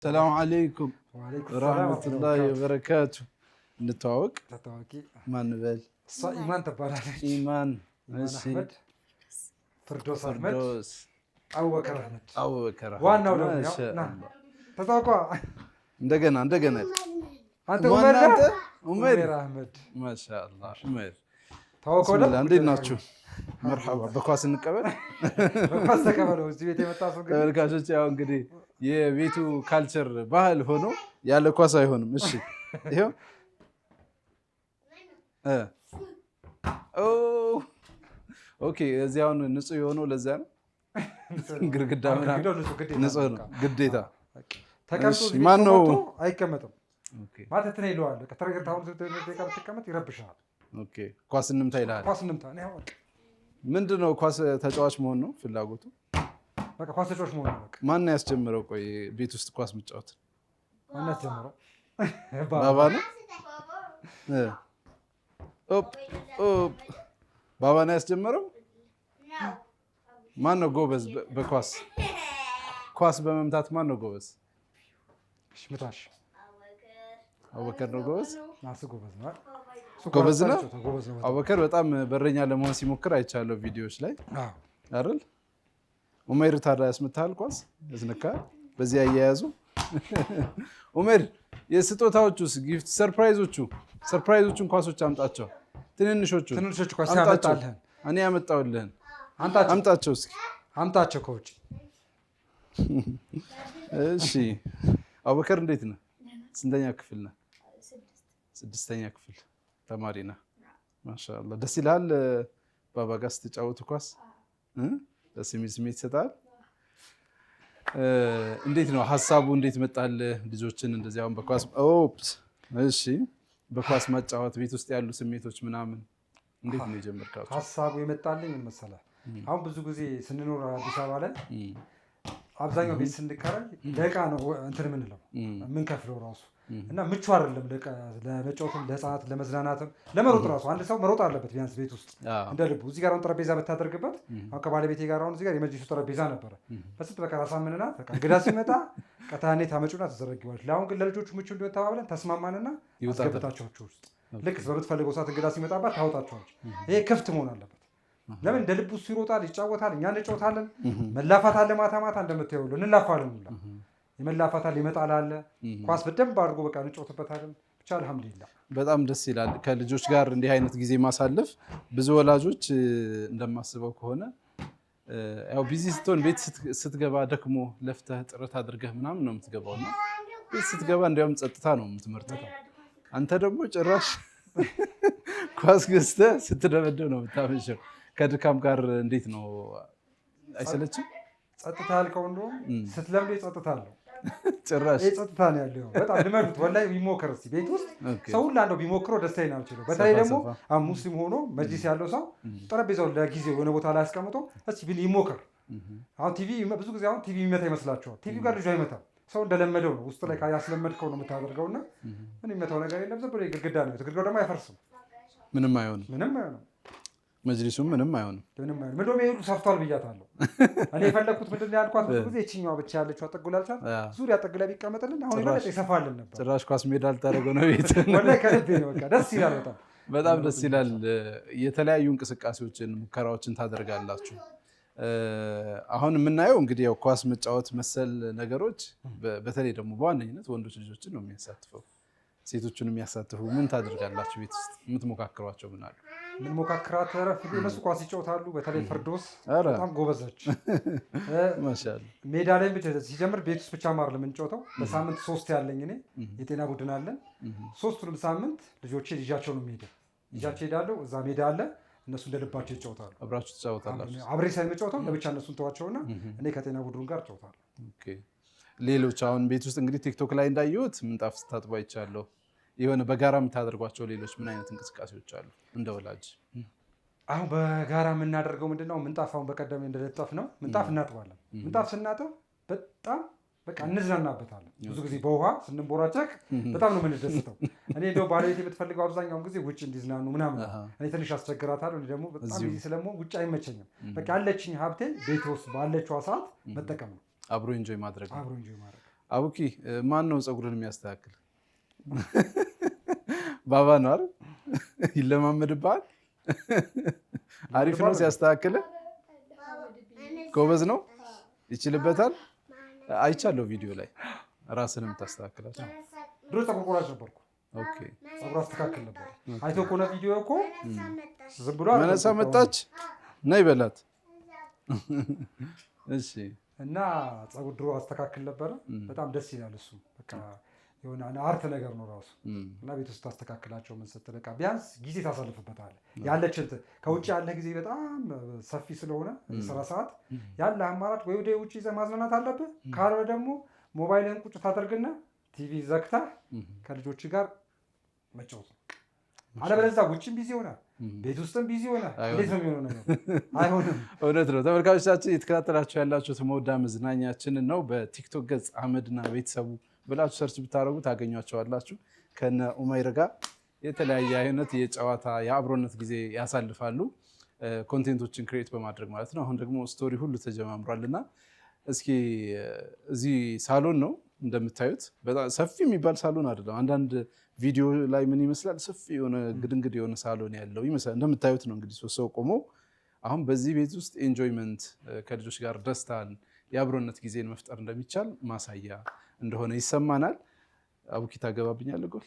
السلام عليكم ورحمة الله وبركاته. نتواوق ما نبال إيمان تبارك إيمان أحمد فردوس أبو بكر أحمد وانا ما شاء الله تتوقع እንደገና أنت عمر أحمد ما شاء الله عمر توقع ولا እንዴት ናችሁ? مرحبا በኳስ እንቀበል በኳስ ተቀበለው እዚህ ቤት የመጣው ግን ተመልካቾች ያው እንግዲህ የቤቱ ካልቸር ባህል ሆኖ ያለ ኳስ አይሆንም። እሺ ይሄው ኦኬ እዚያውን ንጹህ የሆነው ለዛ ነው። ግርግዳ ምናምን ንጹህ ነው ግዴታ። ተቀምጦ ማን ነው አይቀመጥም። ማለት ነው ይለዋል። ከተረጋግተው ተቀመጥ ይረብሻል። ኦኬ ኳስ እንምታ ይላል። ኳስ እንምታ ነው በቃ። ምንድነው ኳስ ተጫዋች መሆን ነው ፍላጎቱ? በቃ ኳስ ተጫዋች መሆን ነው በቃ። ማን ያስጀምረው? ቆይ ቤት ውስጥ ኳስ መጫወት ማን ያስጀምረው? ባባ ነው። ባባ ነው ያስጀምረው። ማን ነው ጎበዝ በኳስ? ኳስ በመምታት ማን ነው ጎበዝ? ሽምታሽ አቡበከር ነው ጎበዝ። ናሱ ጎበዝ ነው። ጎበዝ ነው። አቡበከር በጣም በረኛ ለመሆን ሲሞክር አይቻለሁ ቪዲዮዎች ላይ አይደል? ኡመር ታዲያ ያስመታል ኳስ ያስነካል። በዚህ አያያዙ ኡመር የስጦታዎቹስ ጊፍት ሰርፕራይዞቹን ኳሶች አምጣቸው። ትንንሾቹ ኳስ ያመጣልህን እኔ ያመጣሁልህን አምጣቸው እስኪ አምጣቸው ከውጭ። እሺ አቡበከር እንዴት ነህ? ስንተኛ ክፍል ነህ? ስድስተኛ ክፍል ተማሪ ነህ። ማሻአላህ ደስ ይላል። ባባ ጋር ስትጫወቱ ኳስ ደስ የሚል ስሜት ይሰጣል። እንዴት ነው ሀሳቡ? እንዴት መጣል? ልጆችን እንደዚህ አሁን በኳስ እሺ በኳስ ማጫወት ቤት ውስጥ ያሉ ስሜቶች ምናምን እንዴት ነው የጀመርካቸው? ሀሳቡ የመጣልኝ ምን መሰለህ? አሁን ብዙ ጊዜ ስንኖር አዲስ አበባ ላይ አብዛኛው ቤት ስንከራይ ለዕቃ ነው እንትን የምንለው የምንከፍለው ራሱ እና ምቹ አይደለም ለመጫወትም ለህፃናት ለመዝናናትም ለመሮጥ ራሱ አንድ ሰው መሮጥ አለበት ቢያንስ ቤት ውስጥ እንደ ልቡ። እዚህ ጋር አሁን ጠረጴዛ ብታደርግበት አሁን ከባለቤቴ ጋር አሁን እዚህ ጋር የመጅሊሱ ጠረጴዛ ነበረ በስንት በቃ ራሳምንና በቃ እንግዳ ሲመጣ ቀታኔ ታመጩና ተዘረጊዋለች። ለአሁን ግን ለልጆቹ ምቹ እንዲሆን ተባብለን ተስማማንና አስገብታቸዋቸው ውስጥ ልክ በምትፈልገው ሰዓት እንግዳ ሲመጣባት ታወጣቸዋለች። ይሄ ክፍት መሆን አለበት። ለምን እንደ ልቡ እሱ ይሮጣል ይጫወታል፣ እኛ እንጫወታለን። መላፋት አለ ማታ ማታ እንደምታየው እንላፋለን ሁላ ይመላፋታል ይመጣል አለ ኳስ በደንብ አድርጎ በቃ እንጫወትበታለን። ብቻ አልሐምዱሊላህ በጣም ደስ ይላል። ከልጆች ጋር እንዲህ አይነት ጊዜ ማሳለፍ ብዙ ወላጆች እንደማስበው ከሆነ ያው ቢዚ ስትሆን ቤት ስትገባ ደክሞ ለፍተህ ጥረት አድርገህ ምናምን ነው የምትገባው እና ቤት ስትገባ እንዲያውም ጸጥታ ነው የምትመርጠው። አንተ ደግሞ ጭራሽ ኳስ ገዝተህ ስትደበደብ ነው የምታመሸው። ከድካም ጋር እንዴት ነው አይሰለችም? ጸጥታ ያልከው እንደውም ስትለምዶ ጸጥታ አለው። ጭራሽ ጸጥታ ነው ያለው። በጣም ልመዱት ወላሂ ቢሞክር እስኪ ቤት ውስጥ ሰው ሁላ እንደው ቢሞክረው ደስታዬ ነው የምችለው። በተለይ ደግሞ ሙስሊም ሆኖ መጅሊስ ያለው ሰው ጠረጴዛው ለጊዜው የሆነ ቦታ ላይ አስቀምጦ እስኪ ቢል ይሞክር። አሁን ቲቪ ብዙ ጊዜ አሁን ቲቪ የሚመታ ይመስላችኋል። ቲቪ ጋር ልጁ አይመታም። ሰው እንደለመደው ነው ውስጥ ላይ ያስለመድከው ነው የምታደርገውና ምን የሚመታው ነገር የለም። ዝም ብሎ ግድግዳ ነው። ግድግዳው ደግሞ አይፈርስም። ምንም አይሆንም። መጅሊሱም ምንም አይሆንም። ምንድነው ይሄዱ ሰፍቷል ብያታለሁ። እኔ የፈለኩት ምንድነው ያልኳት ብዙ ጊዜ እቺኛው ብቻ ያለችው አጠጉላልቻት ዙሪያ ጠግ ላይ ቢቀመጥልን አሁን ይበለጥ ይሰፋልን ነበር። ጭራሽ ኳስ ሜዳ አልታደረገው ነው ቤት። ወላሂ ከልቤ ነው በቃ ደስ ይላል። በጣም ደስ ይላል። የተለያዩ እንቅስቃሴዎችን ሙከራዎችን ታደርጋላችሁ። አሁን የምናየው እንግዲህ ያው ኳስ መጫወት መሰል ነገሮች በተለይ ደግሞ በዋነኝነት ወንዶች ልጆችን ነው የሚያሳትፈው። ሴቶቹን የሚያሳትፉ ምን ታደርጋላችሁ? ቤት ውስጥ የምትሞካክሯቸው ምን አሉ? ምን ሞካክራት ረፍ እነሱ ኳስ ይጫወታሉ። በተለይ ፈርዶስ በጣም ጎበዞች ማሻአላ። ሜዳ ላይ ብቻ ሲጀምር ቤት ውስጥ ብቻ ማር ለምንጫወተው በሳምንት 3 ያለኝ እኔ የጤና ቡድን አለን። 3ቱንም ሳምንት ልጆቼ ልጃቸው ነው የሚሄደው ልጃቸው ሄዳለሁ። እዛ ሜዳ አለ እነሱ እንደልባቸው ይጫወታሉ። አብራችሁ ትጫወታላችሁ? አብሬ ሳይመጫወተው ለብቻ እነሱን ተዋቸውና እኔ ከጤና ቡድኑ ጋር እጫወታለሁ። ኦኬ። ሌሎች አሁን ቤት ውስጥ እንግዲህ ቲክቶክ ላይ እንዳየሁት ምንጣፍ ስታጥቡ አይቻለሁ። የሆነ በጋራ የምታደርጓቸው ሌሎች ምን አይነት እንቅስቃሴዎች አሉ እንደ ወላጅ? አሁን በጋራ የምናደርገው ምንድነው? ምንጣፍ አሁን በቀደም እንደለጠፍ ነው ምንጣፍ እናጥባለን። ምንጣፍ ስናጥብ በጣም በቃ እንዝናናበታለን። ብዙ ጊዜ በውሃ ስንቦራጨቅ በጣም ነው የምንደሰተው። እኔ እንደው ባለቤቴ የምትፈልገው አብዛኛውን ጊዜ ውጭ እንዲዝናኑ ምናምን። እኔ ትንሽ አስቸግራታለሁ። እኔ ደግሞ በጣም ቢዚ ስለምሆን ውጭ አይመቸኝም። በቃ ያለችኝ ሀብቴ ቤት ውስጥ ባለችዋ ሰዓት መጠቀም ነው። አብሮ ኢንጆይ ማድረግ። አቡኪ ማን ነው ፀጉርን የሚያስተካክል? ባባ ነው አይደል? ይለማመድብሃል። አሪፍ ነው ሲያስተካክል። ጎበዝ ነው፣ ይችልበታል። አይቻለሁ ቪዲዮ ላይ ራስን የምታስተካክላቸው። ድሮ ፀጉር ቆራጭ ነበርኩ። ኦኬ ፀጉር አስተካክል ነበር። አይቶ ከሆነ ቪዲዮ እኮ ዝም ብሎ መነሳ መጣች ነይ በላት። እሺ እና ፀጉር ድሮ አስተካክል ነበረ። በጣም ደስ ይላል እሱ። በቃ የሆነ አርት ነገር ነው ራሱ። እና ቤት ውስጥ ታስተካክላቸው ምን ስትል በቃ ቢያንስ ጊዜ ታሳልፍበታለህ። ያለች ከውጭ ያለ ጊዜ በጣም ሰፊ ስለሆነ የስራ ሰዓት ያለ አማራጭ ወይ ወደ ውጭ ይዘህ ማዝናናት አለብህ። ካልሆነ ደግሞ ሞባይልን ቁጭ ታደርግና ቲቪ ዘግተህ ከልጆች ጋር መጫወት ነው። አለበለዚያ ውጭም ቢዚ ሆናል፣ ቤት ውስጥም ቢዚ ሆናል። እንዴት ነው የሚሆነው ነገር? አይሆንም። እውነት ነው። ተመልካቾቻችን የተከታተላችሁ ያላችሁት መውዳ መዝናኛችንን ነው። በቲክቶክ ገጽ አህመድና ቤተሰቡ ብላችሁ ሰርች ብታደርጉ ታገኟቸዋላችሁ። ከነ ኡመይር ጋር የተለያየ አይነት የጨዋታ የአብሮነት ጊዜ ያሳልፋሉ፣ ኮንቴንቶችን ክሬት በማድረግ ማለት ነው። አሁን ደግሞ ስቶሪ ሁሉ ተጀማምሯል እና እስኪ እዚህ ሳሎን ነው እንደምታዩት። በጣም ሰፊ የሚባል ሳሎን አይደለም። አንዳንድ ቪዲዮ ላይ ምን ይመስላል ሰፊ የሆነ ግድንግድ የሆነ ሳሎን ያለው ይመስላል። እንደምታዩት ነው እንግዲህ ሶስት ሰው ቆሞ አሁን በዚህ ቤት ውስጥ ኤንጆይመንት ከልጆች ጋር ደስታን የአብሮነት ጊዜን መፍጠር እንደሚቻል ማሳያ እንደሆነ ይሰማናል። አቡኪ ታገባብኛለህ? ጎል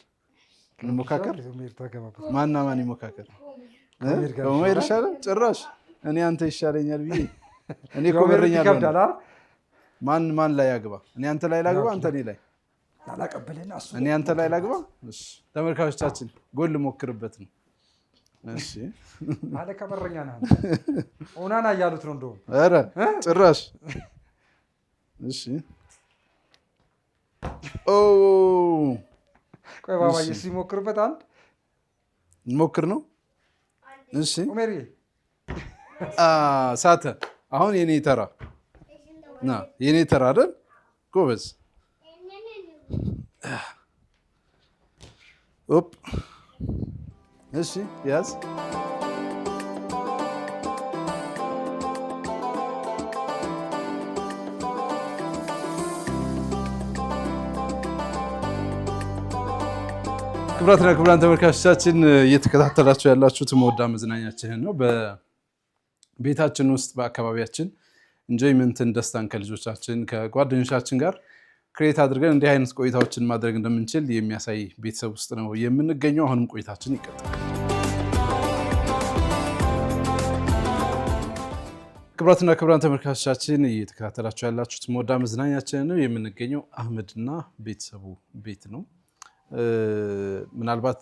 እንሞካከር። ማና ማን ይሞካከር? ኡመይር ይሻላል ጭራሽ። እኔ አንተ ይሻለኛል ብዬ እኔ ኮመረኛለሁ። ማን ላይ ያግባ? እኔ አንተ ላይ ላግባ? አንተ እኔ ላይ እኔ አንተ ላይ ላግባ? እሺ ተመልካቾቻችን ጎል ልሞክርበት ነው። እሺ አለ ከበረኛ ነህ ኦናና እያሉት ነው እንደውም። ኧረ ጭራሽ። እሺ ኦ ቆይ ባባዬ ሲሞክርበት አንድ እንሞክር ነው። እሺ ኡመሪ ሳተ። አሁን የኔ ተራ ና፣ የኔ ተራ አይደል? ጎበዝ። ኦፕ እሺ ያዝ። ክቡራትና ክቡራን ተመልካቾቻችን እየተከታተላችሁ ያላችሁት መውዳ መዝናኛችንን ነው። በቤታችን ውስጥ በአካባቢያችን ኢንጆይመንትን፣ ደስታን ከልጆቻችን ከጓደኞቻችን ጋር ክሬት አድርገን እንዲህ አይነት ቆይታዎችን ማድረግ እንደምንችል የሚያሳይ ቤተሰብ ውስጥ ነው የምንገኘው። አሁንም ቆይታችን ይቀጥላል። ክቡራትና ክቡራን ተመልካቾቻችን እየተከታተላችሁ ያላችሁት መውዳ መዝናኛችንን ነው። የምንገኘው አህመድና ቤተሰቡ ቤት ነው። ምናልባት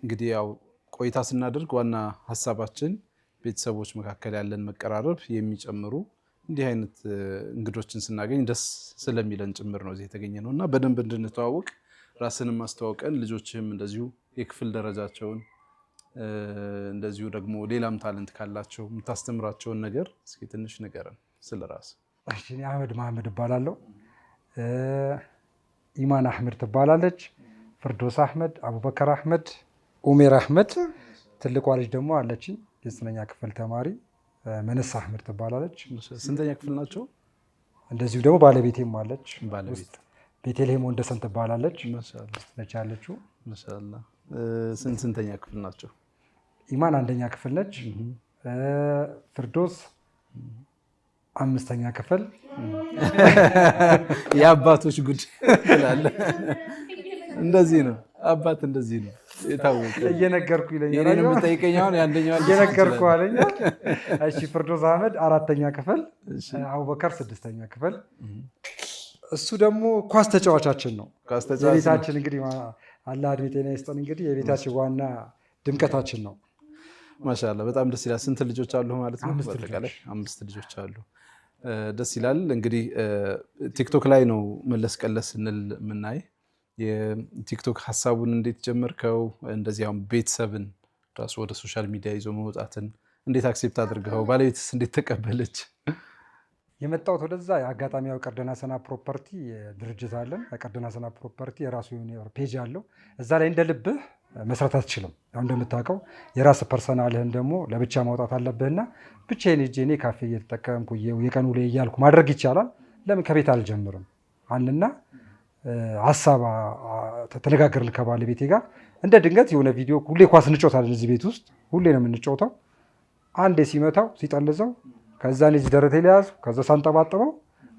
እንግዲህ ያው ቆይታ ስናደርግ ዋና ሀሳባችን ቤተሰቦች መካከል ያለን መቀራረብ የሚጨምሩ እንዲህ አይነት እንግዶችን ስናገኝ ደስ ስለሚለን ጭምር ነው እዚህ የተገኘ ነው እና በደንብ እንድንተዋወቅ ራስንም ማስተዋወቀን ልጆችም እንደዚሁ የክፍል ደረጃቸውን እንደዚሁ ደግሞ ሌላም ታለንት ካላቸው የምታስተምራቸውን ነገር እስኪ ትንሽ ንገረን ስለ ራስ። እሺ እኔ አህመድ መሐመድ እባላለሁ። ኢማን አህመድ ትባላለች። ፍርዶስ አህመድ፣ አቡበከር አህመድ፣ ኡሜር አህመድ። ትልቋ ልጅ ደግሞ አለችኝ የ9ኛ ክፍል ተማሪ መነሳ አህመድ ትባላለች። ስንተኛ ክፍል ናቸው? እንደዚሁ ደግሞ ባለቤቴም አለች። ባለቤት ቤተልሔም ወንደሰን ትባላለች። ነች ያለችው። ማሻአላ። ስንተኛ ክፍል ናቸው? ኢማን 1ኛ ክፍል ነች። ፍርዶስ 5ኛ ክፍል። የአባቶች ጉድ ይላል። እንደዚህ ነው አባት፣ እንደዚህ ነው የታወቀ። እየነገርኩ ይለኛል የምጠይቀኝ አሁን የአንደኛው እየነገርኩ አለኝ። እሺ ፍርዶስ አህመድ 4ኛ ክፍል፣ አቡበከር 6ኛ ክፍል። እሱ ደግሞ ኳስ ተጫዋቻችን ነው። የቤታችን እንግዲህ አላህ እድሜ ጤና ይስጠን። እንግዲህ የቤታችን ዋና ድምቀታችን ነው። ማሻአላ በጣም ደስ ይላል። ስንት ልጆች አሉ ማለት ነው? በአጠቃላይ 5 ልጆች አሉ። ደስ ይላል። እንግዲህ ቲክቶክ ላይ ነው መለስ ቀለስ ስንል የምናይ። የቲክቶክ ሀሳቡን እንዴት ጀመርከው? እንደዚህ አሁን ቤተሰብን ራሱ ወደ ሶሻል ሚዲያ ይዞ መውጣትን እንዴት አክሴፕት አድርገው? ባለቤትስ እንዴት ተቀበለች? የመጣሁት ወደዛ አጋጣሚ ያው ቀርደና ሰና ፕሮፐርቲ ድርጅት አለን። ቀርደና ሰና ፕሮፐርቲ የራሱ የሆነ ፔጅ አለው። እዛ ላይ እንደ ልብህ መስራት አትችልም። ያው እንደምታውቀው የራስ ፐርሰናልህን ደግሞ ለብቻ ማውጣት አለብህና ብቻዬን ሄጄ እኔ ካፌ እየተጠቀምኩ የቀኑ ላይ እያልኩ ማድረግ ይቻላል። ለምን ከቤት አልጀምርም? አንድና ሀሳብ ተነጋገርን ከባለቤቴ ጋር። እንደ ድንገት የሆነ ቪዲዮ ሁሌ ኳስ እንጫወታለን እዚህ ቤት ውስጥ ሁሌ ነው የምንጫወተው። አንዴ ሲመታው ሲጠልዘው ከዛ እዚህ ደረቴ ላይ ያዙ ከዛ ሳንጠባጥበው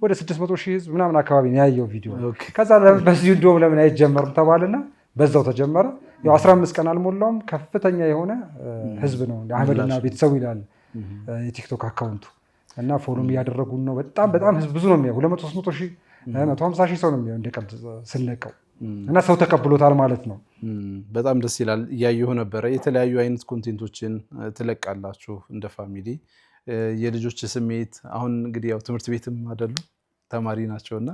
ወደ 600,000 ህዝብ ምናምን አካባቢ ነው ያየው ቪዲዮ። ከዛ በዚህ እንደውም ለምን አይጀመርም ተባለና በዛው ተጀመረ። ያው 15 ቀን አልሞላውም ከፍተኛ የሆነ ህዝብ ነው አህመድና ቤተሰቡ ይላል የቲክቶክ አካውንቱ እና ፎሎም እያደረጉን ነው። በጣም ህዝብ ብዙ ነው የሚያው 200-300,000 150,000 ሰው ነው የሚያው እንደቀልድ ስንለቀው እና ሰው ተቀብሎታል ማለት ነው። በጣም ደስ ይላል። እያየሁ ነበረ። የተለያዩ አይነት ኮንቴንቶችን ትለቃላችሁ እንደ ፋሚሊ። የልጆች ስሜት አሁን እንግዲህ ያው ትምህርት ቤትም አይደሉ ተማሪ ናቸውና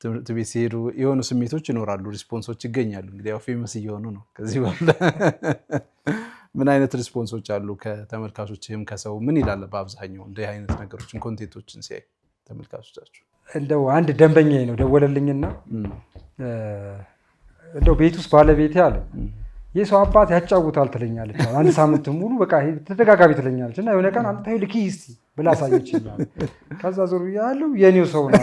ትምህርት ቤት ሲሄዱ የሆኑ ስሜቶች ይኖራሉ፣ ሪስፖንሶች ይገኛሉ። እንግዲህ ያው ፌመስ እየሆኑ ነው። ከዚህ በኋላ ምን አይነት ሪስፖንሶች አሉ ከተመልካቾችም ከሰው ምን ይላል? በአብዛኛው እንደ አይነት ነገሮችን ኮንቴንቶችን ሲያይ ተመልካቾቻችሁ? እንደው አንድ ደንበኛዬ ነው ደወለልኝና እንደው ቤት ውስጥ ባለቤቴ አለ የሰው አባት ያጫውታል ትለኛለች። አንድ ሳምንት ሙሉ በቃ ተደጋጋሚ ትለኛለች እና የሆነ ቀን አንተ ልክ እስቲ ብላ አሳየችኝ። ከዛ ዞር ያለው የኔው ሰው ነው።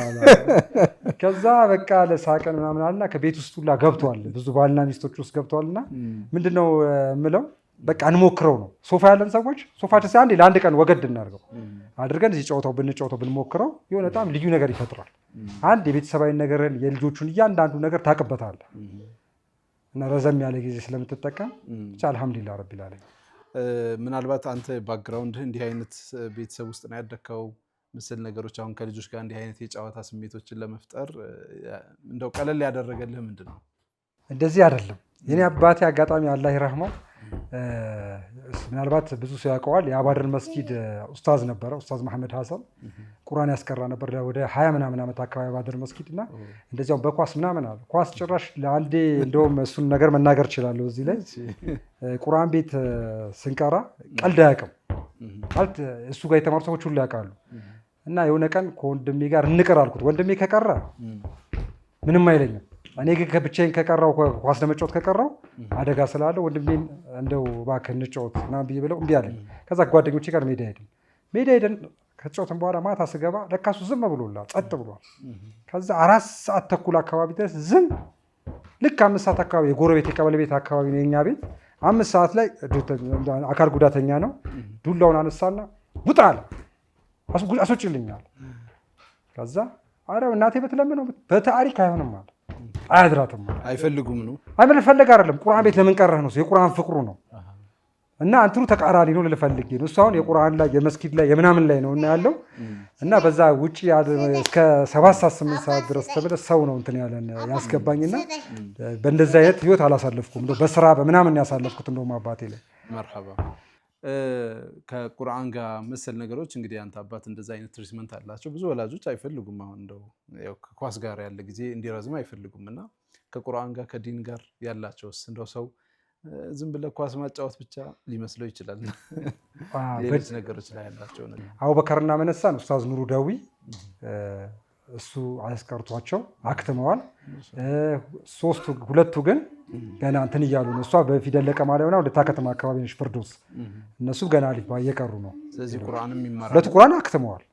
ከዛ በቃ ለሳቀን ምናምን አለና ከቤት ውስጥ ሁላ ገብቷል። ብዙ ባልና ሚስቶች ውስጥ ገብቷልና ምንድነው የምለው በቃ እንሞክረው ነው። ሶፋ ያለን ሰዎች ሶፋችን አንዴ ለአንድ ቀን ወገድ እናድርገው አድርገን እዚህ ጨዋታው ብንሞክረው የሆነ በጣም ልዩ ነገር ይፈጥራል። አንድ የቤተሰባዊ ነገርን የልጆቹን እያንዳንዱ ነገር ታውቅበታለህ እና ረዘም ያለ ጊዜ ስለምትጠቀም ብቻ አልሐምዱሊላህ ረቢል ዓለሚን። ምናልባት አንተ ባክግራውንድህ እንዲህ አይነት ቤተሰብ ውስጥ ነው ያደግከው ምስል ነገሮች አሁን ከልጆች ጋር እንዲህ አይነት የጨዋታ ስሜቶችን ለመፍጠር እንደው ቀለል ያደረገልህ ምንድን ነው? እንደዚህ አይደለም። የኔ አባቴ አጋጣሚ አላህ ይረህመው ምናልባት ብዙ ሰው ያውቀዋል። የአባድር መስጊድ ኡስታዝ ነበረ። ኡስታዝ መሐመድ ሐሰን ቁርአን ያስቀራ ነበር ወደ 20 ምናምን ዓመት አካባቢ አባድር መስጊድ እና እንደዚያው በኳስ ምናምን አለ ኳስ ጭራሽ ለአንዴ እንደውም እሱን ነገር መናገር እችላለሁ እዚህ ላይ ቁርአን ቤት ስንቀራ ቀልድ አያውቅም ማለት እሱ ጋር የተማሩ ሰዎች ሁሉ ያውቃሉ። እና የሆነ ቀን ከወንድሜ ጋር እንቅር አልኩት። ወንድሜ ከቀረ ምንም አይለኝም። እኔ ግን ከብቻዬን ከቀራው ኳስ ለመጫወት ከቀራው አደጋ ስላለው ወንድሜን እንደው እባክህ እንጫወት ምናምን ብዬ ብለው እምቢ አለኝ። ከዛ ጓደኞቼ ጋር ሜዳ ሄደን ከተጫወትን በኋላ ማታ ስገባ ለካ እሱ ዝም ብሎላል፣ ጸጥ ብሏል። ከዛ 4 ሰዓት ተኩል አካባቢ ድረስ ዝም ልክ 5 ሰዓት አካባቢ የጎረቤት የቀበሌ ቤት አካባቢ ነው የኛ ቤት። 5 ሰዓት ላይ አካል ጉዳተኛ ነው። ዱላውን አነሳና ውጣ አለ፣ አስወጭልኛል። ከዛ አረ እናቴ በትለምነው በታሪክ አይሆንም አለ አያድራትም አይፈልጉም ነው አይፈልግ አይደለም። ቁርአን ቤት ለምን ቀረህ ነው የቁርአን ፍቅሩ ነው እና አንተሩ ተቃራኒ ነው ልፈልግ ነው። እሱ አሁን የቁርአን ላይ የመስጊድ ላይ የምናምን ላይ ነው እና ያለው እና በዛ ውጪ እስከ 7-8 ሰዓት ድረስ ተብለ ሰው ነው እንትን ያለን ያስገባኝና በእንደዛ አይነት ህይወት አላሳለፍኩም። እንደው በስራ በምናምን ያሳለፍኩት እንደውም አባቴ ላይ መርሐባ። ከቁርአን ጋር መሰል ነገሮች እንግዲህ አንተ አባት እንደዛ አይነት ትሪትመንት አላቸው። ብዙ ወላጆች አይፈልጉም። አሁን እንደው ያው ከኳስ ጋር ያለ ጊዜ እንዲረዝም አይፈልጉም እና ከቁርአን ጋር ከዲን ጋር ያላቸውስ እንደው ሰው ዝም ብለህ ኳስ ማጫወት ብቻ ሊመስለው ይችላል። ሌሎች ነገሮች ላይ ያላቸው ነገር አቡበከርና መነሳን ኡስታዝ ኑሩ ደዊ እሱ አስቀርቷቸው አክትመዋል። ሁለቱ ግን ገና እንትን እያሉ ነው። እሷ በፊደል ለቀማ ላይ ሆና ወደ ታከተማ አካባቢ ነች ፍርዶስ። እነሱ ገና አሊፍ እየቀሩ ነው። ስለዚህ ቁርአንም ይማራሉ። ሁለቱ ቁርአን አክትመዋል።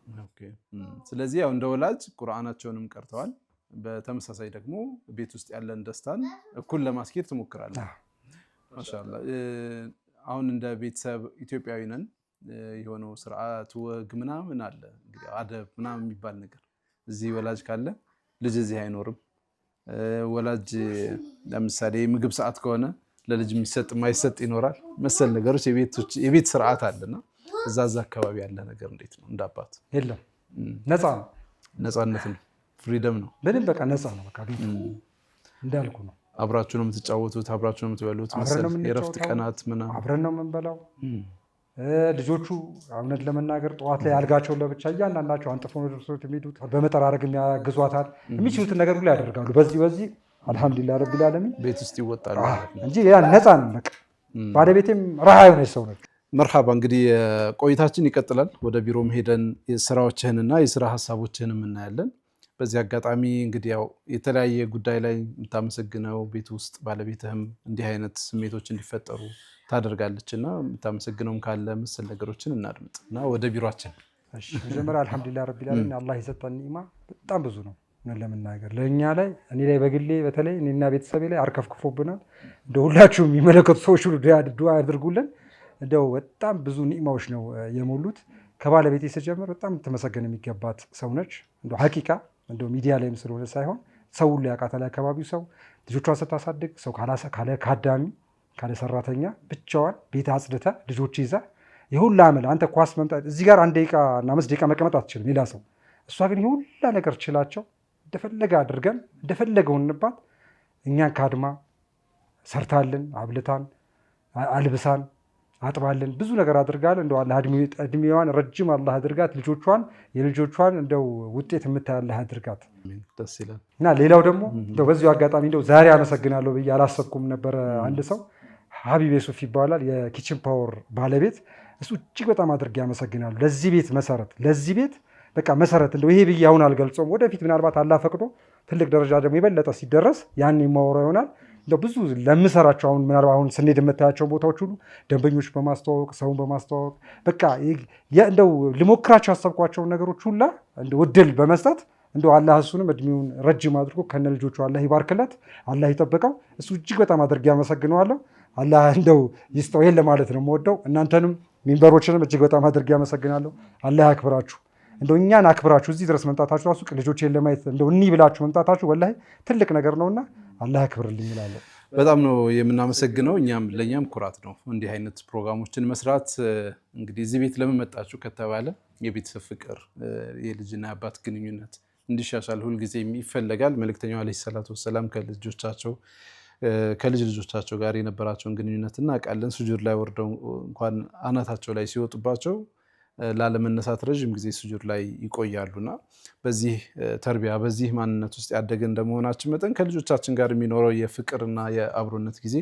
ስለዚህ ያው እንደ ወላጅ ቁርአናቸውንም ቀርተዋል። በተመሳሳይ ደግሞ ቤት ውስጥ ያለን ደስታን እኩል ለማስኬድ ትሞክራለህ። ማሻአላህ። አሁን እንደ ቤተሰብ ኢትዮጵያዊ ነን። የሆነው ስርዓት ወግ ምናምን አለ እንግዲህ አደብ ምናምን የሚባል ነገር እዚህ ወላጅ ካለ ልጅ እዚህ አይኖርም። ወላጅ ለምሳሌ የምግብ ሰዓት ከሆነ ለልጅ የሚሰጥ የማይሰጥ ይኖራል። መሰል ነገሮች የቤት ስርዓት አለና እዛ አካባቢ ያለ ነገር እንዴት ነው? እንዳባት የለም ነፃ ነው። ነፃነት ነው፣ ፍሪደም ነው። ምንም በቃ ነፃ ነው። በቃ ቤቱ እንዳልኩ ነው። አብራችሁ ነው የምትጫወቱት፣ አብራችሁ ነው የምትበሉት። መሰል የእረፍት ቀናት ምናምን አብረን ነው የምንበላው። ልጆቹ እውነት ለመናገር ጠዋት ላይ አልጋቸውን ለብቻ እያንዳንዳቸው አንጥፈው ነው ደርሶት የሚሄዱት። በመጠራረግ የሚያግዟታል። የሚችሉትን ነገር ሁሉ ያደርጋሉ። በዚህ አልሐምዱሊላህ ረቢል ዓለሚን ቤት ውስጥ ይወጣሉ እንጂ ያ ነፃ ነው። በቃ ባለቤቴም ረሃ የሆነች ሰው ነች። መርሐባ። እንግዲህ ቆይታችን ይቀጥላል። ወደ ቢሮም ሄደን ስራዎችህንና የስራ ሀሳቦችህንም እናያለን። በዚህ አጋጣሚ እንግዲህ ያው የተለያየ ጉዳይ ላይ የምታመሰግነው ቤት ውስጥ ባለቤትህም እንዲህ አይነት ስሜቶች እንዲፈጠሩ ታደርጋለች እና የምታመሰግነውም ካለ መሰል ነገሮችን እናድምጥ እና ወደ ቢሮአችን። መጀመሪያ አልሐምዱሊላህ ረቢል ዓለሚን አላህ የሰጠን ኒዕማ በጣም ብዙ ነው። ለምናገር ለኛ ላይ እኔ ላይ በግሌ በተለይ እኔና ቤተሰቤ ላይ አርከፍክፎብናል። እንደው ሁላችሁም የሚመለከቱ ሰዎች ሁሉ ዱዓ ያድርጉልን። እንደው በጣም ብዙ ኒዕማዎች ነው የሞሉት። ከባለቤቴ ስጀምር በጣም ተመሰገን የሚገባት ሰው ነች። እንደው ሐቂቃ እንደው ሚዲያ ላይም ስለሆነ ሳይሆን ሰው ሁሉ ያውቃታል። አካባቢው ሰው ልጆቿን ስታሳድግ ሰው ካለ ካዳሚ ካለ ሰራተኛ ብቻዋን ቤት አጽድታ ልጆች ይዛ የሁላ አመል አንተ ኳስ መምጣት እዚህ ጋር 1 ደቂቃ እና 5 ደቂቃ መቀመጥ አትችልም ሌላ ሰው። እሷ ግን የሁላ ነገር ችላቸው እንደፈለገ አድርገን እንደፈለገው እንባት እኛን ካድማ ሰርታልን አብልታን አልብሳን አጥባልን ብዙ ነገር አድርጋለን። እንደው አላህ እድሜዋን ረጅም አላህ አድርጋት። የልጆቿን እንደው ውጤት የምታይ አላህ አድርጋት። ደስ ይላል። እና ሌላው ደግሞ እንደው በዚሁ አጋጣሚ እንደው ዛሬ አመሰግናለሁ ብዬ አላሰብኩም ነበረ። አንድ ሰው ሀቢብ ሱፍ ይባላል የኪችን ፓወር ባለቤት። እሱ እጅግ በጣም አድርጌ አመሰግናለሁ። ለዚህ ቤት መሰረት ለዚህ ቤት በቃ መሰረት እንደው ይሄ ብዬ አሁን አልገልጸውም። ወደፊት ምናልባት አላህ ፈቅዶ ትልቅ ደረጃ ደግሞ የበለጠ ሲደረስ ያን የማወራው ይሆናል። እንደው ብዙ ለምሰራቸው አሁን ምናልባት አሁን ስንሄድ የምታያቸው ቦታዎች ሁሉ ደንበኞች በማስተዋወቅ ሰውን በማስተዋወቅ በቃ እንደው ልሞክራቸው ያሰብኳቸውን ነገሮች ሁላ እንደው እድል በመስጠት እንደው አላህ እሱንም እድሜውን ረጅም አድርጎ ከነ ልጆቹ አላህ ይባርክለት፣ አላህ ይጠብቀው። እሱ እጅግ በጣም አድርጌ አመሰግነዋለሁ። አላህ እንደው ይስጠው። ይሄን ለማለት ነው የምወደው። እናንተንም ሚንበሮችንም እጅግ በጣም አድርጌ አመሰግናለሁ። አላህ ያክብራችሁ። እንደው እኛን አክብራችሁ እዚህ ድረስ መምጣታችሁ ራሱ ልጆቼን ለማየት እንደው እኒ ብላችሁ መምጣታችሁ ወላሂ ትልቅ ነገር ነውና አላህ ያክብርልኝ እላለሁ። በጣም ነው የምናመሰግነው። ለእኛም ኩራት ነው እንዲህ አይነት ፕሮግራሞችን መስራት። እንግዲህ እዚህ ቤት ለምን መጣችሁ ከተባለ የቤተሰብ ፍቅር፣ የልጅና የአባት ግንኙነት እንዲሻሻል ሁልጊዜ ይፈለጋል። መልእክተኛው ዓለይሂ ሰላቱ ወሰላም ከልጅ ልጆቻቸው ጋር የነበራቸውን ግንኙነት እናውቃለን። ሱጁድ ላይ ወርደው እንኳን አናታቸው ላይ ሲወጡባቸው ላለመነሳት ረዥም ጊዜ ሱጁድ ላይ ይቆያሉና በዚህ ተርቢያ በዚህ ማንነት ውስጥ ያደገ እንደመሆናችን መጠን ከልጆቻችን ጋር የሚኖረው የፍቅርና የአብሮነት ጊዜ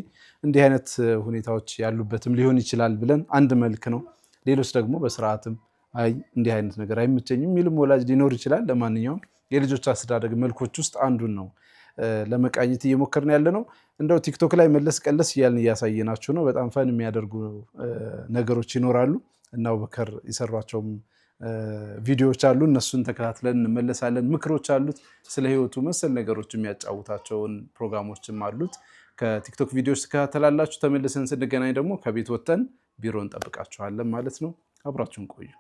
እንዲህ አይነት ሁኔታዎች ያሉበትም ሊሆን ይችላል ብለን አንድ መልክ ነው። ሌሎች ደግሞ በስርዓትም አይ እንዲህ አይነት ነገር አይመቸኝም የሚልም ወላጅ ሊኖር ይችላል። ለማንኛውም የልጆች አስተዳደግ መልኮች ውስጥ አንዱን ነው ለመቃኘት እየሞከርን ያለ ነው። እንደው ቲክቶክ ላይ መለስ ቀለስ እያልን እያሳየናችሁ ነው። በጣም ፈን የሚያደርጉ ነገሮች ይኖራሉ እና አቡበከር የሰሯቸውም ቪዲዮዎች አሉ። እነሱን ተከታትለን እንመለሳለን። ምክሮች አሉት፣ ስለ ህይወቱ መሰል ነገሮች የሚያጫውታቸውን ፕሮግራሞችም አሉት። ከቲክቶክ ቪዲዮዎች ተከታተላላችሁ። ተመልሰን ስንገናኝ ደግሞ ከቤት ወጥተን ቢሮ እንጠብቃችኋለን ማለት ነው። አብራችሁን ቆዩ።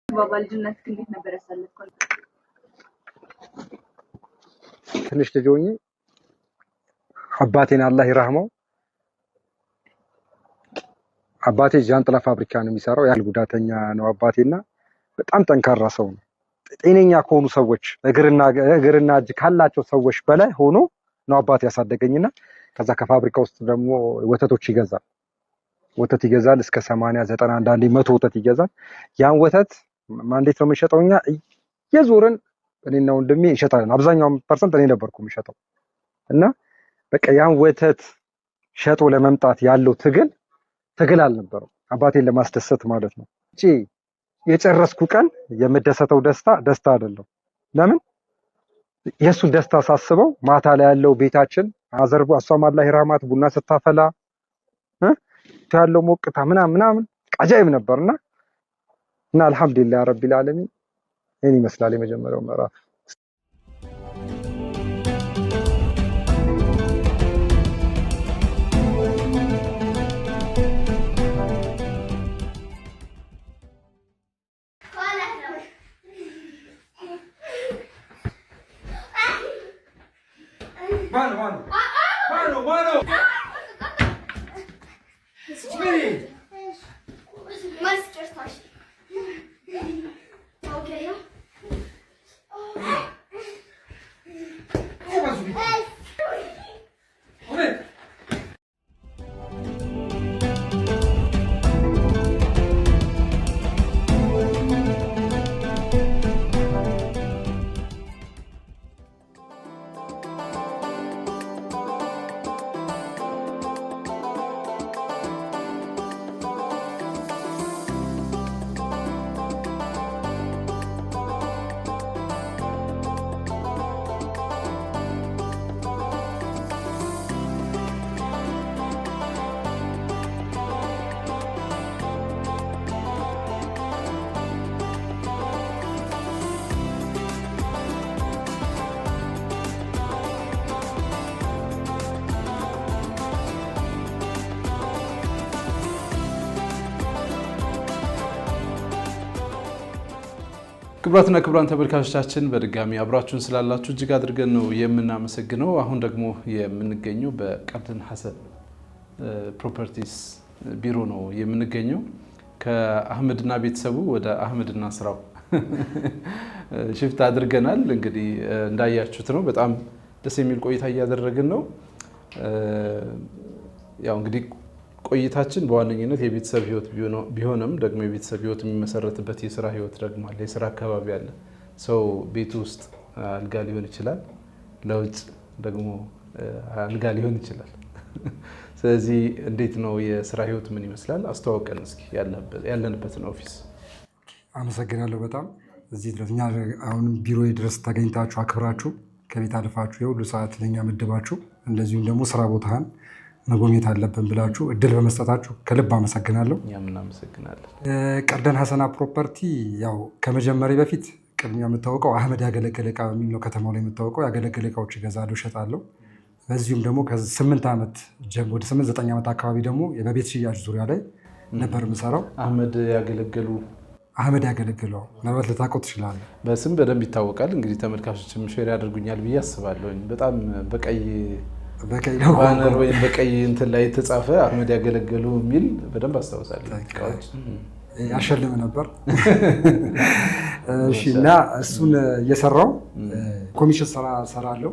ባባ ልጅነት እንዴት ነበር ያሳለፍከው? ትንሽ ልጅ ሆኜ አባቴን አላህ ይራህመው፣ አባቴ ጃንጥላ ፋብሪካ ነው የሚሰራው። ያህል ጉዳተኛ ነው አባቴና በጣም ጠንካራ ሰው ነው። ጤነኛ ከሆኑ ሰዎች እግርና እጅ ካላቸው ሰዎች በላይ ሆኖ ነው አባቴ ያሳደገኝና ከዛ ከፋብሪካ ውስጥ ደግሞ ወተቶች ይገዛል እስከ 80 90 አንዳንዴ 100 ወተት ይገዛል። ያን ወተት እንዴት ነው የምንሸጠው? እኛ የዞርን እኔና ወንድሜ እንሸጣለን። አብዛኛውን ፐርሰንት እኔ ነበርኩ የምሸጠው እና በቃ ያን ወተት ሸጦ ለመምጣት ያለው ትግል አልነበረው አባቴን ለማስደሰት ማለት ነው። የጨረስኩ ቀን የምደሰተው ደስታ አይደለም። ለምን የሱን ደስታ ሳስበው ማታ ላይ ያለው ቤታችን አዘርቡ አሷም አላህ ይራማት ቡና ስታፈላ ያለው ሞቅታ ምናምን አጃይብ ነበርና አልሐምዱሊላህ ረቢል ዓለሚን እኔ ይመስላል የመጀመሪያው ምዕራፍ። ክቡራትና ክቡራን ተመልካቾቻችን በድጋሚ አብራችሁን ስላላችሁ እጅግ አድርገን ነው የምናመሰግነው። አሁን ደግሞ የምንገኘው በቀርደን ሐሰን ፕሮፐርቲስ ቢሮ ነው የምንገኘው። ከአህመድና ቤተሰቡ ወደ አህመድና ስራው ሽፍት አድርገናል። እንግዲህ እንዳያችሁት ነው በጣም ደስ የሚል ቆይታ እያደረግን ነው። ያው እንግዲህ ቆይታችን በዋነኝነት የቤተሰብ ህይወት ቢሆንም ደግሞ የቤተሰብ ህይወት የሚመሰረትበት የስራ ህይወት ደግሞ አለ፣ የስራ አካባቢ አለ። ሰው ቤት ውስጥ አልጋ ሊሆን ይችላል፣ ለውጭ ደግሞ አልጋ ሊሆን ይችላል። ስለዚህ እንዴት ነው የስራ ህይወት ምን ይመስላል? አስተዋውቀን እስኪ ያለንበትን ኦፊስ። አመሰግናለሁ በጣም እዚህ ድረስ እኛ አሁን ቢሮ ድረስ ተገኝታችሁ አክብራችሁ ከቤት አልፋችሁ የሁሉ ሰዓት ለኛ መድባችሁ እንደዚሁም ደግሞ ስራ ቦታህን መጎብኘት አለብን ብላችሁ እድል በመስጠታችሁ ከልብ አመሰግናለሁ። እኛም እናመሰግናለን። ቀርደን ሐሰና ፕሮፐርቲ ያው ከመጀመሪያ በፊት ቅድሚያ የምታወቀው አህመድ ያገለገለ እቃ በሚል ነው ከተማው ላይ የምታወቀው። ያገለገለ እቃዎች እገዛለሁ፣ እሸጣለሁ። በዚሁም ደግሞ ከ8 ዓመት ወደ 8-9 ዓመት አካባቢ ደግሞ በቤት ሽያጭ ዙሪያ ላይ ነበር የምሰራው። አህመድ ያገለገለው ምናልባት ልታውቀው ትችላለህ። በስም በደንብ ይታወቃል። እንግዲህ ተመልካቾችም ሼር ያደርጉኛል ብዬ አስባለሁ። በጣም በቀይ ባነር ወይም በቀይ እንትን ላይ የተጻፈ አህመድ ያገለገሉ የሚል በደንብ አስታውሳለሁ። ያሸልም ነበር። እና እሱን እየሰራው ኮሚሽን ሰራለሁ።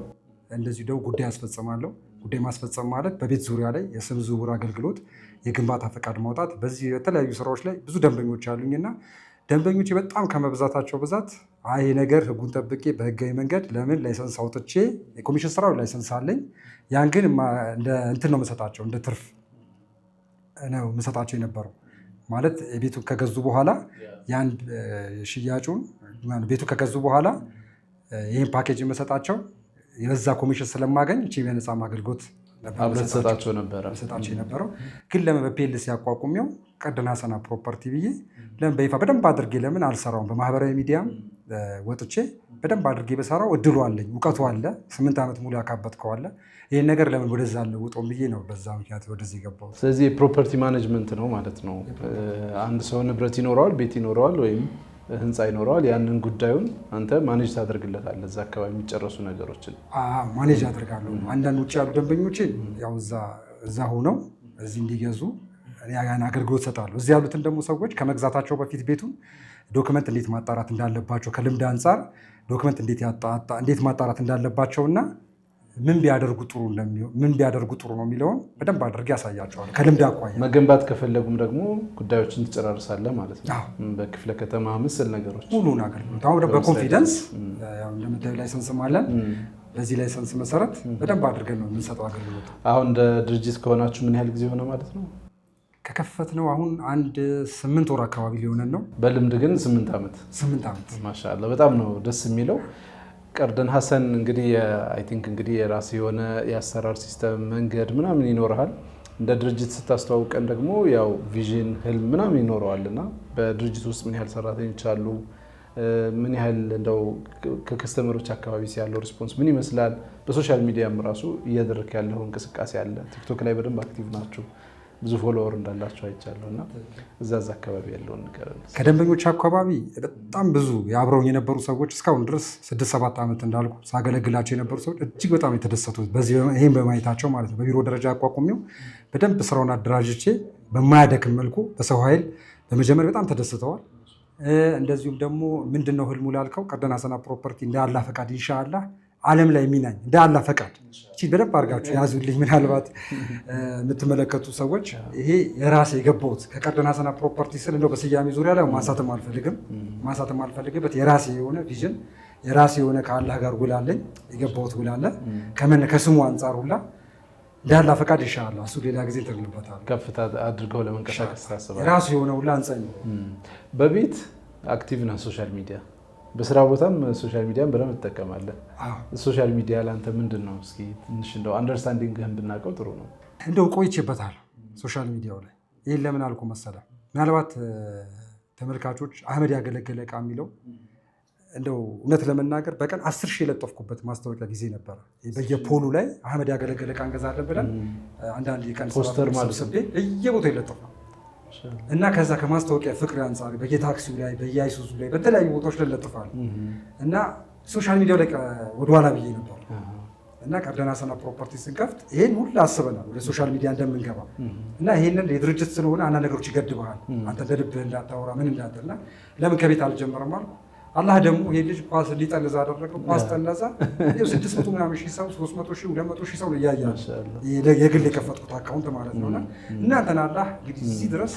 እንደዚሁ ደግሞ ጉዳይ አስፈጽማለሁ። ጉዳይ ማስፈጸም ማለት በቤት ዙሪያ ላይ የስም ዝውውር አገልግሎት፣ የግንባታ ፈቃድ ማውጣት፣ በዚህ የተለያዩ ስራዎች ላይ ብዙ ደንበኞች አሉኝና ደንበኞች በጣም ከመብዛታቸው ብዛት ይሄ ነገር ህጉን ጠብቄ በህጋዊ መንገድ ለምን ላይሰንስ አውጥቼ የኮሚሽን ስራው ላይሰንስ አለኝ። ያን ግን እንደ እንትን ነው የምሰጣቸው፣ እንደ ትርፍ ነው የምሰጣቸው የነበረው። ማለት ቤቱን ከገዙ በኋላ ያን ሽያጩን ቤቱ ከገዙ በኋላ ይህን ፓኬጅ የምሰጣቸው የበዛ ኮሚሽን ስለማገኝ እቺ የነፃ አገልግሎት ሰጣቸው የነበረው። ግን ለምን በፒኤልሲ ያቋቁሜው ቀርደን ሐሰና ፕሮፐርቲ ብዬ ለምን በይፋ በደንብ አድርጌ ለምን አልሰራውም? በማህበራዊ ሚዲያም ወጥቼ በደንብ አድርጌ በሰራው እድሉ አለኝ፣ እውቀቱ አለ፣ 8 ዓመት ሙሉ ያካበትከው አለ። ይህን ነገር ለምን ወደዛ አለውጦም ብዬ ነው በዛ ምክንያት ወደዚህ የገባሁት። ስለዚህ የፕሮፐርቲ ማኔጅመንት ነው ማለት ነው። አንድ ሰው ንብረት ይኖረዋል፣ ቤት ይኖረዋል ወይም ህንፃ ይኖረዋል። ያንን ጉዳዩን አንተ ማኔጅ ታደርግለታለህ። እዛ አካባቢ የሚጨረሱ ነገሮችን ማኔጅ አደርጋለሁ። አንዳንድ ውጭ ያሉ ደንበኞችን ያው እዛ ሆነው እዚህ እንዲገዙ ያን አገልግሎት ሰጣለሁ። እዚህ ያሉትን ደግሞ ሰዎች ከመግዛታቸው በፊት ቤቱን ዶክመንት እንዴት ማጣራት እንዳለባቸው ከልምድ አንጻር ዶክመንት እንዴት ማጣራት እንዳለባቸውና ምን ቢያደርጉ ጥሩ ነው የሚለውን በደንብ አድርጌ ያሳያቸዋል። ከልምድ አኳያ መገንባት ከፈለጉም ደግሞ ጉዳዮችን ትጨራርሳለህ ማለት ነው። በክፍለ ከተማ ምስል ነገሮች ሙሉን አገልግሎት አሁን በኮንፊደንስ እንደምታዩ ላይሰንስም አለን። በዚህ ላይሰንስ መሰረት በደንብ አድርገን ነው የምንሰጠው አገልግሎት። አሁን እንደ ድርጅት ከሆናችሁ ምን ያህል ጊዜ ሆነ ማለት ነው? ከከፈት ነው አሁን 8 ወር አካባቢ ሊሆነን ነው። በልምድ ግን 8 ዓመት። ማሻአላ በጣም ነው ደስ የሚለው። ቀርደን ሐሰን እንግዲህ አይ ቲንክ እንግዲህ የራስ የሆነ የአሰራር ሲስተም መንገድ ምናምን ይኖርሃል። እንደ ድርጅት ስታስተዋውቀን ደግሞ ያው ቪዥን ህልም ምናምን ይኖረዋልና በድርጅት ውስጥ ምን ያህል ሰራተኞች አሉ? ምን ያህል እንደው ከከስተመሮች አካባቢ ያለው ሪስፖንስ ምን ይመስላል? በሶሻል ሚዲያም ራሱ እያደረክ ያለው እንቅስቃሴ አለ። ቲክቶክ ላይ በደንብ አክቲቭ ናቸው፣ ብዙ ፎሎወር እንዳላቸው አይቻለሁና እዛ አካባቢ ያለውን ነገር ከደንበኞች አካባቢ በጣም ብዙ አብረውኝ የነበሩ ሰዎች እስካሁን ድረስ 6-7 ዓመት እንዳልኩ ሳገለግላቸው የነበሩ ሰዎች እጅግ በጣም የተደሰቱት ይህን በማየታቸው ማለት ነው። በቢሮ ደረጃ አቋቁሜው በደንብ ስራውን አደራጅቼ በማያደክም መልኩ በሰው ኃይል በመጀመር በጣም ተደስተዋል። እንደዚሁም ደግሞ ምንድነው ህልሙ ላልከው ቀርደን ሐሰና ፕሮፐርቲ እንደ አላህ ፈቃድ ኢንሻአላህ ዓለም ላይ ሚናኝ እንደ አላህ ፈቃድ እቺ በደንብ አድርጋችሁ ያዙልኝ። ምናልባት የምትመለከቱ ሰዎች ይሄ የራሴ የገባሁት ከቀርደን ሐሰና ፕሮፐርቲ ስል እንደው በስያሜ ዙሪያ ላይ ማንሳትም አልፈልግበት የራሴ የሆነ ቪዥን የራሴ የሆነ ከአላህ ጋር ውል አለኝ፣ የገባሁት ውል አለ። ከስሙ አንጻር ሁላ እንደ አላህ ፈቃድ ኢንሻአላህ እሱ ሌላ ጊዜ ተግልበታል። ከፍታ አድርገው ለመንቀሳቀስ ታስባለህ? የራሱ የሆነ ሁላ አንጻኝ በቤት አክቲቭ ነህ ሶሻል ሚዲያ በስራ ቦታም ሶሻል ሚዲያን በደንብ ትጠቀማለህ። ሶሻል ሚዲያ ለአንተ ምንድን ነው? እስኪ ትንሽ እንደው አንደርስታንዲንግህን ብናውቀው ጥሩ ነው። እንደው ቆይቼበታለሁ ሶሻል ሚዲያው ላይ። ይህን ለምን አልኩ መሰለህ? ምናልባት ተመልካቾች አህመድ ያገለገለ እቃ የሚለው እንደው እውነት ለመናገር በቀን 10 ሺህ የለጠፍኩበት ማስታወቂያ ጊዜ ነበረ። በየፖሉ ላይ አህመድ ያገለገለ እቃ እንገዛለን ብለን አንዳንድ የቀን ፖስተር ማለት ነው እየቦታው የለጠፍኩ እና ከዛ ከማስታወቂያ ፍቅር አንፃር በየታክሲው ላይ በየአይሱዙ ላይ በተለያዩ ቦታዎች ላይ ለጥፋል እና ሶሻል ሚዲያው ላይ ወደኋላ ብዬ ነበር እና ቀርደና ሰና ፕሮፐርቲ ስንከፍት ይሄን ሁሉ አስበናል ወደ ሶሻል ሚዲያ እንደምንገባ እና ይሄንን የድርጅት ስለሆነ አንዳንድ ነገሮች ይገድብሃል አንተ ለልብህ እንዳታወራ ምን እንዳትልና ለምን ከቤት አልጀመረም አልኩ። አላህ ደግሞ ይሄ ልጅ ኳስ ሊጠልዛ አደረገው። ኳስ ጠለዛ 600 ምናምን ሺህ ሰው 300 ሺህ 200 ሺህ ሰው ያያል የግል የከፈትኩት አካውንት ማለት ነውና እናንተና አላህ እንግዲህ እዚህ ድረስ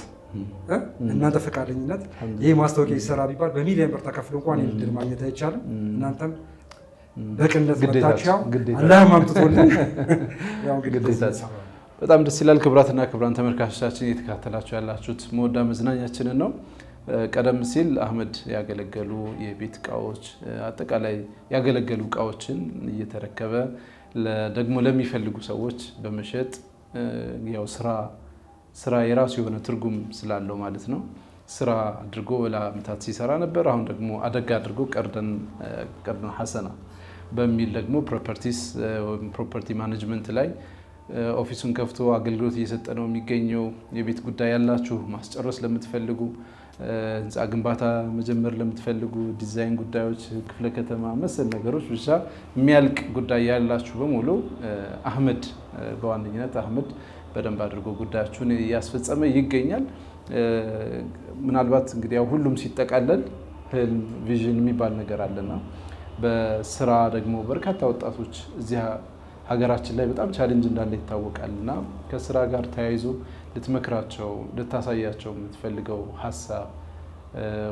እናንተ ፈቃደኝነት ይሄ ማስታወቂያ ይሰራ ቢባል በሚሊዮን ብር ተከፍሎ እንኳን ይልድል ማግኘት አይቻልም። እናንተም በቅነት መታችሁ አላህ ማምጥቶልን ያው እንግዲህ በጣም ደስ ይላል። ክቡራትና ክቡራን ተመልካቾቻችን እየተከታተላችሁ ያላችሁት መወዳ መዝናኛችንን ነው። ቀደም ሲል አህመድ ያገለገሉ የቤት እቃዎች አጠቃላይ ያገለገሉ እቃዎችን እየተረከበ ደግሞ ለሚፈልጉ ሰዎች በመሸጥ ያው ስራ የራሱ የሆነ ትርጉም ስላለው ማለት ነው ስራ አድርጎ ለአመታት ሲሰራ ነበር። አሁን ደግሞ አደጋ አድርጎ ቀርደን ሐሰና በሚል ደግሞ ፕሮፐርቲ ማኔጅመንት ላይ ኦፊሱን ከፍቶ አገልግሎት እየሰጠ ነው የሚገኘው። የቤት ጉዳይ ያላችሁ ማስጨረስ ለምትፈልጉ ህንፃ ግንባታ መጀመር ለምትፈልጉ ዲዛይን ጉዳዮች ክፍለ ከተማ መሰል ነገሮች ብቻ የሚያልቅ ጉዳይ ያላችሁ በሙሉ አህመድ በዋነኝነት አህመድ በደንብ አድርጎ ጉዳያችሁን እያስፈጸመ ይገኛል። ምናልባት እንግዲህ ያው ሁሉም ሲጠቃለል ህልም ቪዥን የሚባል ነገር አለና በስራ ደግሞ በርካታ ወጣቶች እዚህ ሀገራችን ላይ በጣም ቻሌንጅ እንዳለ ይታወቃልና ከስራ ጋር ተያይዞ ልትመክራቸው ልታሳያቸው የምትፈልገው ሀሳብ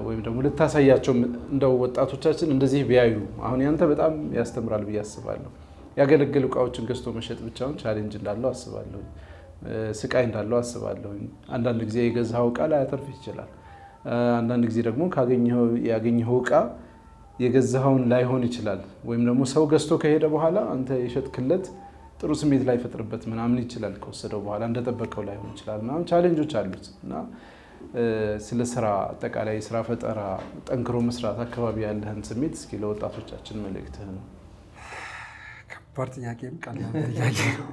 ወይም ደግሞ ልታሳያቸው እንደው ወጣቶቻችን እንደዚህ ቢያዩ አሁን ያንተ በጣም ያስተምራል ብዬ አስባለሁ። ያገለገሉ እቃዎችን ገዝቶ መሸጥ ብቻውን ቻሌንጅ እንዳለው አስባለሁ። ስቃይ እንዳለው አስባለሁ። አንዳንድ ጊዜ የገዛው እቃ ላያተርፍ ይችላል። አንዳንድ ጊዜ ደግሞ ያገኘኸው እቃ የገዛኸውን ላይሆን ይችላል። ወይም ደግሞ ሰው ገዝቶ ከሄደ በኋላ አንተ የሸጥክለት ጥሩ ስሜት ላይ ፈጥርበት ምናምን ይችላል። ከወሰደው በኋላ እንደጠበቀው ላይሆን ይችላል። ምናምን ቻሌንጆች አሉት እና ስለ ስራ አጠቃላይ ስራ ፈጠራ ጠንክሮ መስራት አካባቢ ያለህን ስሜት እስኪ ለወጣቶቻችን መልእክትህ ነው። ከባድ ጥያቄም ቀላል ጥያቄ ነው።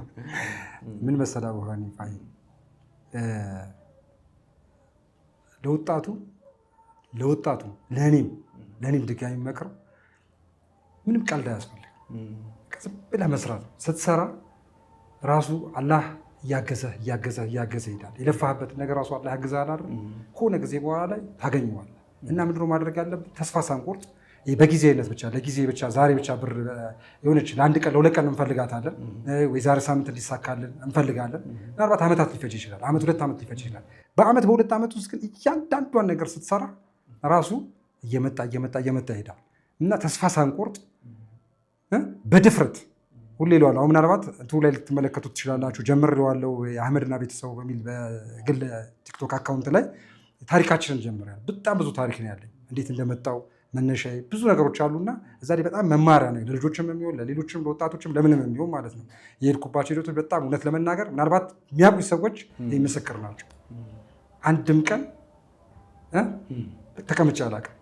ምን መሰለህ በኋላ ይፋይ ለወጣቱ ለኔም ድጋሚ መክረው ምንም ቀልድ አያስፈልግም። ዝም ብለህ መስራት ስትሰራ ራሱ አላህ እያገዘህ ይሄዳል። የለፋህበት ነገር ራሱ አላህ ያግዝሃል አይደል? ከሆነ ጊዜ በኋላ ላይ ታገኘዋለህ። እና ምንድን ነው ማድረግ ያለብን? ተስፋ ሳንቆርጥ በጊዜያዊነት ብቻ ለጊዜ ብቻ ዛሬ ብቻ ብር የሆነች ለአንድ ቀን ለሁለት ቀን እንፈልጋታለን ወይ ዛሬ ሳምንት እንዲሳካልን እንፈልጋለን። ምናልባት ዓመታት ሊፈጅ ይችላል። ዓመት 2 ዓመት ሊፈጅ ይችላል። በ2 ዓመት ውስጥ ግን እያንዳንዷን ነገር ስትሰራ ራሱ እየመጣ ይሄዳል። እና ተስፋ ሳንቆርጥ በድፍረት ሁሌ እለዋለሁ። አሁን ምናልባት እንትኑ ላይ ልትመለከቱት ትችላላችሁ። ጀምሬዋለሁ የአህመድና ቤተሰቡ በሚል በግል ቲክቶክ አካውንት ላይ ታሪካችንን ጀምሬያለሁ። በጣም ብዙ ታሪክ ነው ያለኝ እንዴት እንደመጣው መነሻዬ ብዙ ነገሮች አሉና እዛ ላይ በጣም መማሪያ ነው ለልጆችም የሚሆን ለሌሎችም ለወጣቶችም ለምንም የሚሆን ማለት ነው። የሄድኩባቸው ሂደቶች በጣም እውነት ለመናገር ምናልባት የሚያውቁኝ ሰዎች ምስክር ናቸው። አንድም ቀን ተቀምጬ አላውቅም።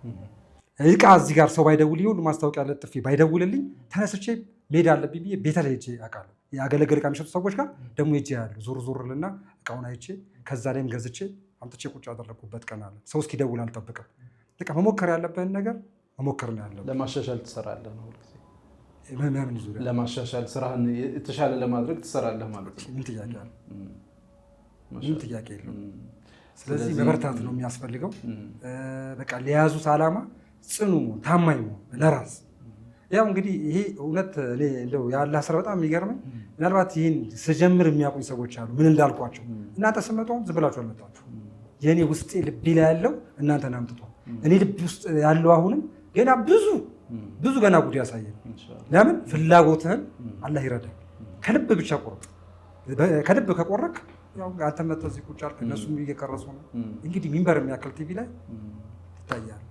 እቃ እዚህ ጋር ሰው ባይደውል ሁሉ ማስታወቂያ ለጥፌ ባይደውልልኝ ተነስቼ መሄድ አለብኝ ብዬ ቤተ ላይ ሄጄ አውቃለሁ። ያገለገለ እቃ የሚሸጡ ሰዎች ጋር ደግሞ ሄጄ ያሉ ዞር ልና እቃውን አይቼ ከዛ ላይም ገዝቼ አምጥቼ ቁጭ ያደረኩበት ቀን አለ። ሰው እስኪደውል አልጠብቅም። በቃ መሞከር ያለብህን ነገር መሞከር ነው ያለብህ። ለማሻሻል ትሰራለህ ነው ምን ዙሪያ ለማሻሻል ስራህን የተሻለ ለማድረግ ትሰራለህ ማለት ነው። ምን ጥያቄ አለ? ምን ጥያቄ የለውም። ስለዚህ መበርታት ነው የሚያስፈልገው። በቃ ለያዙት ዓላማ ጽኑ ታማኝ ነው ለራስ። ያው እንግዲህ ይሄ እውነት እንደው የአላህ ስራ በጣም የሚገርመኝ ምናልባት ይህን ስጀምር የሚያውቁኝ ሰዎች አሉ። ምን እንዳልኳቸው እናንተ ስመጣው ዝም ብላችሁ አልመጣችሁ። የእኔ ውስጤ ልቤ ላይ ያለው እናንተን አምጥቷል። እኔ ልቤ ውስጥ ያለው አሁንም ገና ብዙ ገና ጉድ ያሳየን። ለምን ፍላጎትህን አላህ ይረዳል። ከልብ ብቻ ቆርጥ። ከልብ ከቆረክ ያው አንተ መጥተህ እዚህ ቁጭ አልክ፣ እነሱም እየቀረጹ ነው። እንግዲህ ሚንበር የሚያክል ቲቪ ላይ ይታያል።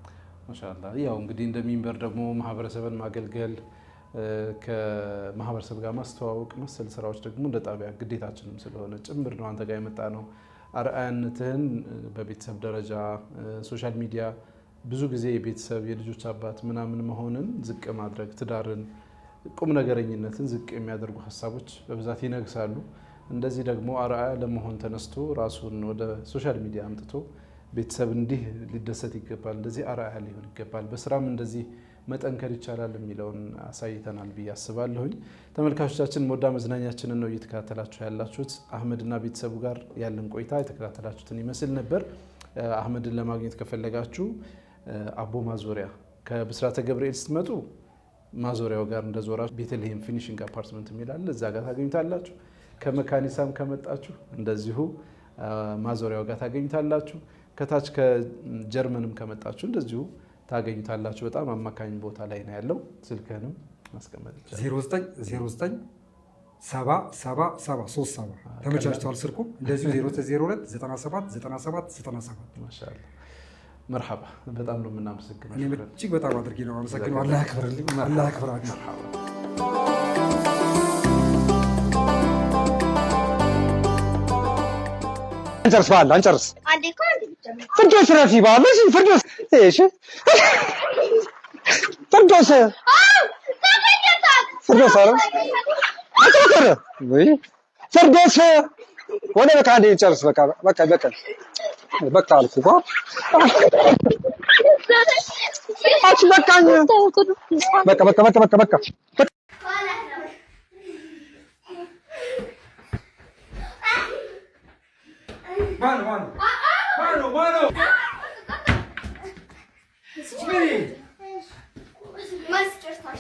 ማሻአላህ። ያው እንግዲህ እንደ ሚንበር ደግሞ ማህበረሰብን ማገልገል ከማህበረሰብ ጋር ማስተዋወቅ መሰል ስራዎች ደግሞ እንደ ጣቢያ ግዴታችንም ስለሆነ ጭምር ነው አንተ ጋር የመጣ ነው። አርአያነትህን በቤተሰብ ደረጃ ሶሻል ሚዲያ ብዙ ጊዜ የቤተሰብ የልጆች አባት ምናምን መሆንን ዝቅ ማድረግ ትዳርን ቁም ነገረኝነትን ዝቅ የሚያደርጉ ሀሳቦች በብዛት ይነግሳሉ። እንደዚህ ደግሞ አርአያ ለመሆን ተነስቶ ራሱን ወደ ሶሻል ሚዲያ አምጥቶ ቤተሰብ እንዲህ ሊደሰት ይገባል፣ እንደዚህ አርአያ ሊሆን ይገባል፣ በስራም እንደዚህ መጠንከር ይቻላል የሚለውን አሳይተናል ብዬ አስባለሁኝ። ተመልካቾቻችን ሞዳ መዝናኛችንን ነው እየተከታተላችሁ ያላችሁት። አህመድና ቤተሰቡ ጋር ያለን ቆይታ የተከታተላችሁትን ይመስል ነበር። አህመድን ለማግኘት ከፈለጋችሁ አቦ ማዞሪያ ከብስራተ ገብርኤል ስትመጡ ማዞሪያው ጋር እንደዞራችሁ ቤተልሔም ፊኒሽንግ አፓርትመንት የሚላል እዛ ጋር ታገኙታላችሁ። ከመካኒሳም ከመጣችሁ እንደዚሁ ማዞሪያው ጋር ታገኙታላችሁ። ከታች ከጀርመንም ከመጣችሁ እንደዚሁ ታገኙታላችሁ። በጣም አማካኝ ቦታ ላይ ነው ያለው። ስልክህንም ማስቀመጥ ይቻላል። 0909 777737 ተመቻችቷል ስልኩ። እንደዚሁ 0902 97 97 97 ማሻአላ መርሐባ። በጣም ነው የምናመሰግነው። እኔ እጅግ በጣም አድርጌ ነው አመሰግነው። አላህ ያክብርልኝ። አላህ ያክብራችሁ። انجرس فعلا انجرس فردوس رفي بالله فردوس ايش فردوس فردوس فردوس وانا بك عندي انجرس بك تعرف بقى بك مانو اسمعي ما سكرت